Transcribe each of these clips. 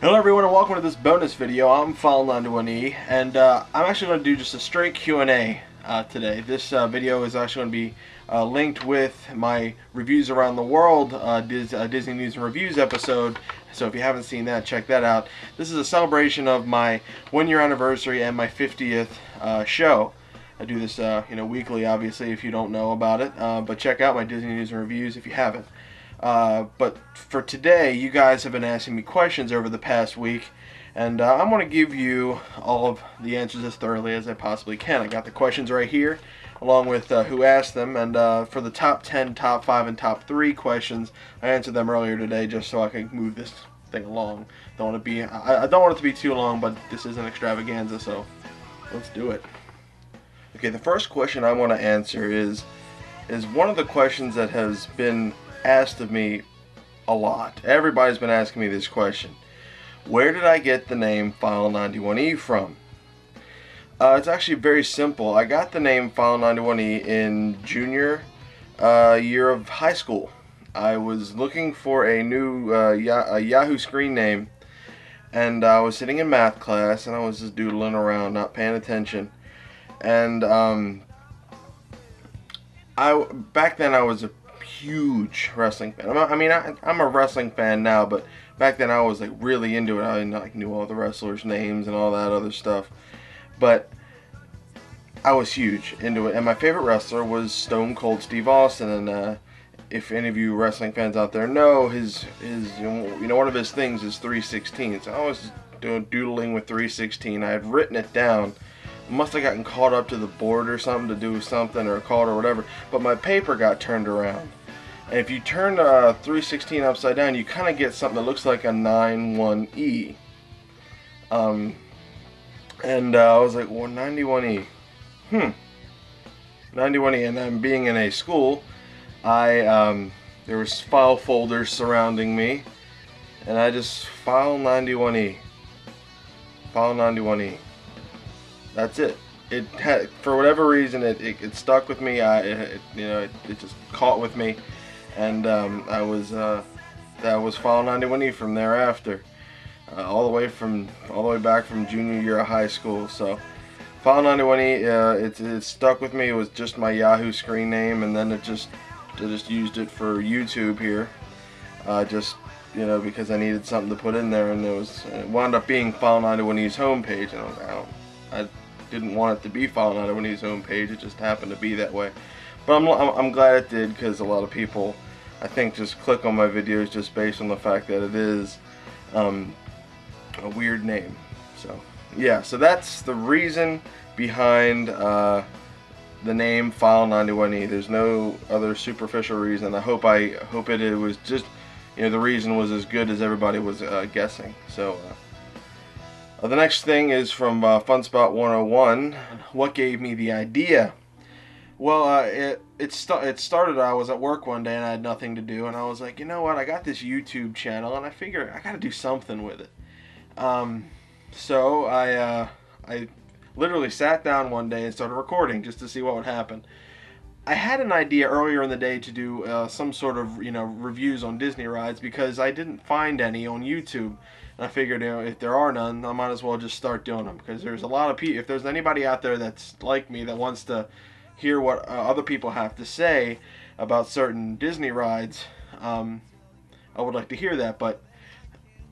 Hello everyone and welcome to this bonus video. I'm File91e and I'm actually going to do just a straight Q&A today. This video is actually going to be linked with my reviews around the world Disney News and Reviews episode. So if you haven't seen that, check that out. This is a celebration of my 1-year anniversary and my 50th show. I do this weekly, obviously, if you don't know about it. But check out my Disney News and Reviews if you haven't. But for today, you guys have been asking me questions over the past week, and I'm going to give you all of the answers as thoroughly as I possibly can. I got the questions right here, along with who asked them, and for the top 10, top 5, and top 3 questions, I answered them earlier today just so I can move this thing along. I don't want it to be too long, but this is an extravaganza, so let's do it. Okay, the first question I want to answer is one of the questions that has been asked of me a lot. Everybody's been asking me this question. Where did I get the name File91e from? It's actually very simple. I got the name File91e in junior year of high school. I was looking for a new Yahoo screen name, and I was sitting in math class and I was just doodling around, not paying attention. And back then I was a huge wrestling fan. I'm a wrestling fan now, but back then I was like really into it. I knew all the wrestlers' names and all that other stuff. But I was huge into it, and my favorite wrestler was Stone Cold Steve Austin. And if any of you wrestling fans out there know, his one of his things is 316. So I was doodling with 316. I had written it down. Must have gotten caught up to the board or something to do something, or a call or whatever, but my paper got turned around. And if you turn 316 upside down, you kind of get something that looks like a 91E. I was like, well, 91E. 91E, and then being in a school, there was file folders surrounding me, and I just file 91E. File 91E. That's it. It had, for whatever reason, it stuck with me. It just caught with me, and that was File 91e from thereafter, all the way back from junior year of high school. So File 91e, it stuck with me. It was just my Yahoo screen name, and then I just used it for YouTube here, because I needed something to put in there, and it wound up being File 91e's homepage, and I was like, I didn't want it to be File 91e's homepage. It just happened to be that way. But I'm glad it did, because a lot of people, I think, just click on my videos just based on the fact that it is a weird name. So yeah, so that's the reason behind the name File 91e. There's no other superficial reason. I hope it was just, the reason was as good as everybody was guessing. So the next thing is from Funspot 101. What gave me the idea? Well, it started. I was at work one day and I had nothing to do, and I was like, you know what? I got this YouTube channel, and I figure I got to do something with it. So I literally sat down one day and started recording just to see what would happen. I had an idea earlier in the day to do some sort of reviews on Disney rides, because I didn't find any on YouTube. And I figured, if there are none, I might as well just start doing them, because there's a lot of people. If there's anybody out there that's like me, that wants to hear what other people have to say about certain Disney rides, I would like to hear that. But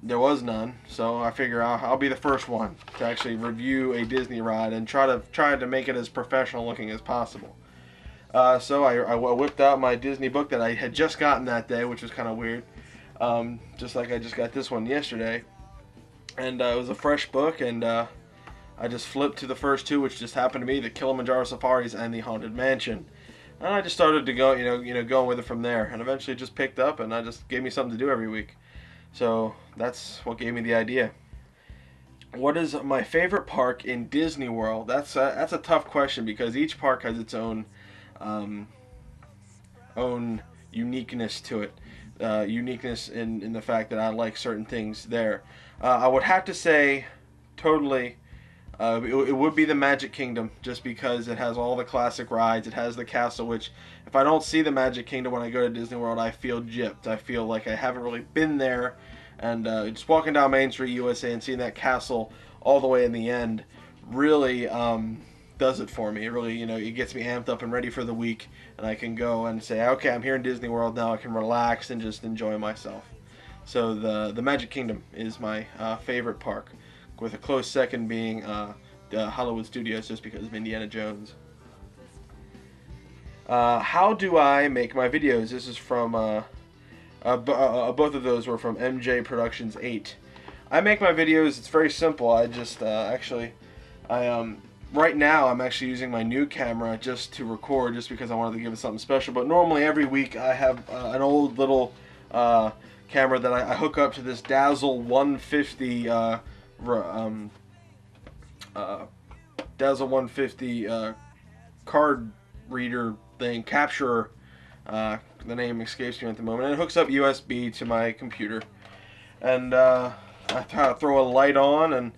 there was none, so I figure I'll be the first one to actually review a Disney ride and try to make it as professional looking as possible. So I whipped out my Disney book that I had just gotten that day, which was kind of weird. Just like I just got this one yesterday, and it was a fresh book, and I just flipped to the first two, which just happened to be the Kilimanjaro Safaris and the Haunted Mansion, and I just started to go, going with it from there, and eventually it just picked up, and I just gave me something to do every week. So that's what gave me the idea. What is my favorite park in Disney World? That's a tough question, because each park has its own uniqueness to it. Uniqueness in the fact that I like certain things there. I would have to say, totally, it would be the Magic Kingdom, just because it has all the classic rides. It has the castle, which if I don't see the Magic Kingdom when I go to Disney World, I feel gypped. I feel like I haven't really been there And just walking down Main Street, USA, and seeing that castle all the way in the end really does it for me. It really, it gets me amped up and ready for the week, and I can go and say, okay, I'm here in Disney World now. I can relax and just enjoy myself. So the Magic Kingdom is my favorite park, with a close second being the Hollywood Studios, just because of Indiana Jones. How do I make my videos? This is from both of those were from MJ Productions 8. I make my videos. It's very simple. I just right now I'm actually using my new camera just to record, just because I wanted to give it something special. But normally every week I have an old little camera that I hook up to this Dazzle 150 Dazzle 150 card reader thing, capturer. The name escapes me at the moment. And it hooks up USB to my computer, and I throw a light on, and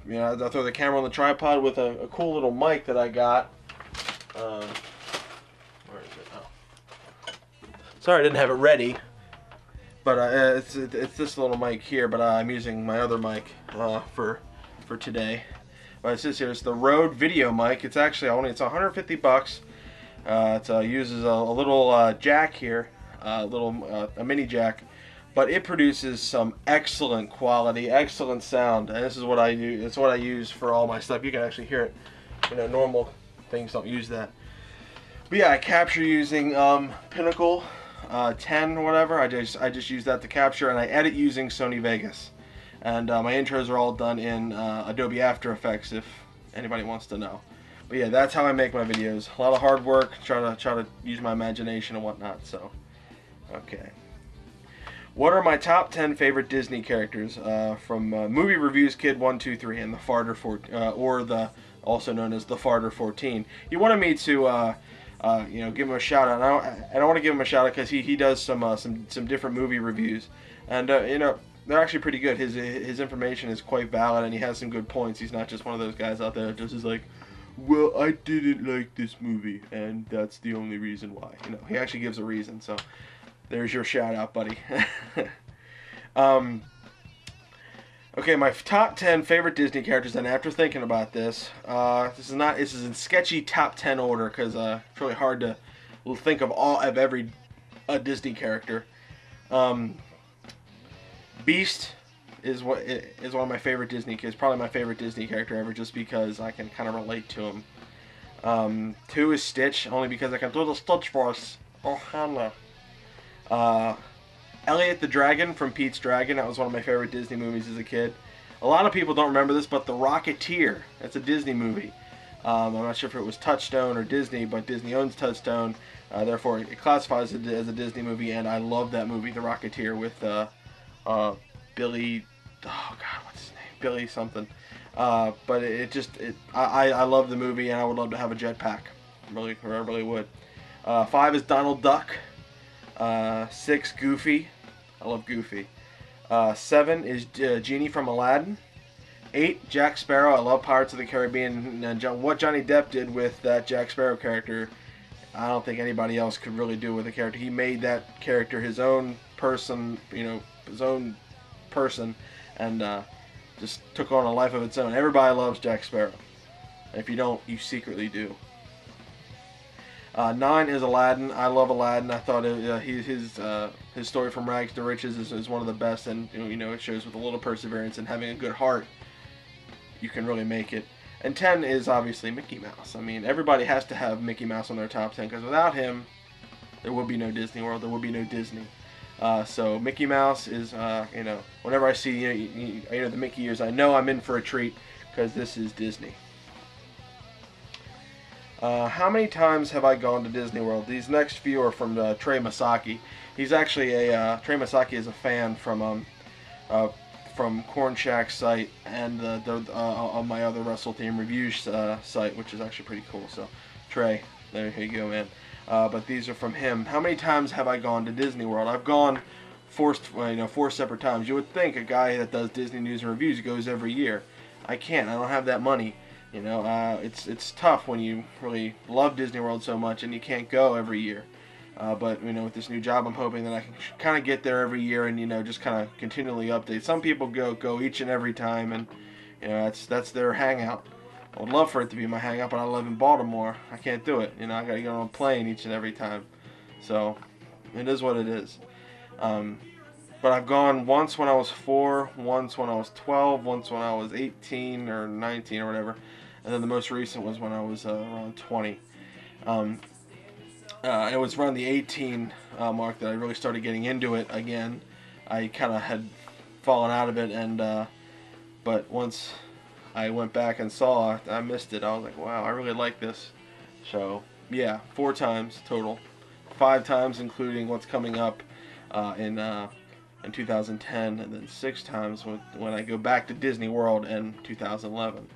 I throw the camera on the tripod with a cool little mic that I got. Where is it? Oh, sorry, I didn't have it ready. But it's this little mic here. But I'm using my other mic for today. But it says here it's the Rode video mic. It's actually it's $150. It uses a little jack here, a mini jack, but it produces some excellent quality, excellent sound, and this is what I do. It's what I use for all my stuff. You can actually hear it. Normal things don't use that. But yeah, I capture using Pinnacle 10 or whatever. I just use that to capture, and I edit using Sony Vegas. And my intros are all done in Adobe After Effects, if anybody wants to know. But yeah, that's how I make my videos. A lot of hard work, try to use my imagination and whatnot. So, okay. What are my top 10 favorite Disney characters? From Movie Reviews Kid 123 and the Farter 14, or the also known as the Farter 14. He wanted me to give him a shout out. I don't want to give him a shout out because he does some different movie reviews, and they're actually pretty good. His information is quite valid, and he has some good points. He's not just one of those guys out there that just is like, well, I didn't like this movie, and that's the only reason why. He actually gives a reason. So there's your shout out, buddy. Okay, my top 10 favorite Disney characters, and after thinking about this, this is in sketchy top 10 order, because it's really hard to think of every Disney character. Beast is one of my favorite Disney kids, probably my favorite Disney character ever, just because I can kind of relate to him. 2 is Stitch, only because I can do the Stitch voice. Oh, Hannah. Elliot the Dragon from Pete's Dragon. That was one of my favorite Disney movies as a kid. A lot of people don't remember this, but The Rocketeer, that's a Disney movie. I'm not sure if it was Touchstone or Disney, but Disney owns Touchstone, therefore it classifies it as a Disney movie, and I love that movie, The Rocketeer, with Billy, oh god, what's his name? Billy something. But I love the movie, and I would love to have a jetpack. I really would. 5 is Donald Duck. 6, Goofy. I love Goofy. 7 is Genie from Aladdin. 8, Jack Sparrow. I love Pirates of the Caribbean. And what Johnny Depp did with that Jack Sparrow character, I don't think anybody else could really do with the character. He made that character his own person, and just took on a life of its own. Everybody loves Jack Sparrow. If you don't, you secretly do. 9 is Aladdin. I love Aladdin. I thought his story from rags to riches is one of the best, and it shows with a little perseverance and having a good heart, you can really make it. And 10 is obviously Mickey Mouse. I mean, everybody has to have Mickey Mouse on their top 10, because without him, there would be no Disney World. There would be no Disney. So Mickey Mouse is, whenever I see the Mickey ears, I know I'm in for a treat, because this is Disney. How many times have I gone to Disney World? These next few are from Trey Masaki. He's actually Trey Masaki is a fan from Corn Shack's site and on my other Wrestle Team Reviews site, which is actually pretty cool. So Trey, there you go, man. But these are from him. How many times have I gone to Disney World? I've gone 4 separate times. You would think a guy that does Disney news and reviews goes every year. I can't. I don't have that money. It's tough when you really love Disney World so much and you can't go every year. But with this new job, I'm hoping that I can kind of get there every year and just kind of continually update. Some people go each and every time, and that's their hangout. I would love for it to be my hangout, but I live in Baltimore. I can't do it. I got to get on a plane each and every time. So it is what it is. But I've gone once when I was 4, once when I was 12, once when I was 18 or 19 or whatever, and then the most recent was when I was around 20. It was around the 18 mark that I really started getting into it again. I kind of had fallen out of it, and but once I went back and saw it, I missed it. I was like, wow, I really like this. So yeah, 4 times total, 5 times including what's coming up in 2010, and then 6 times when I go back to Disney World in 2011.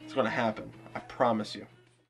It's going to happen. I promise you.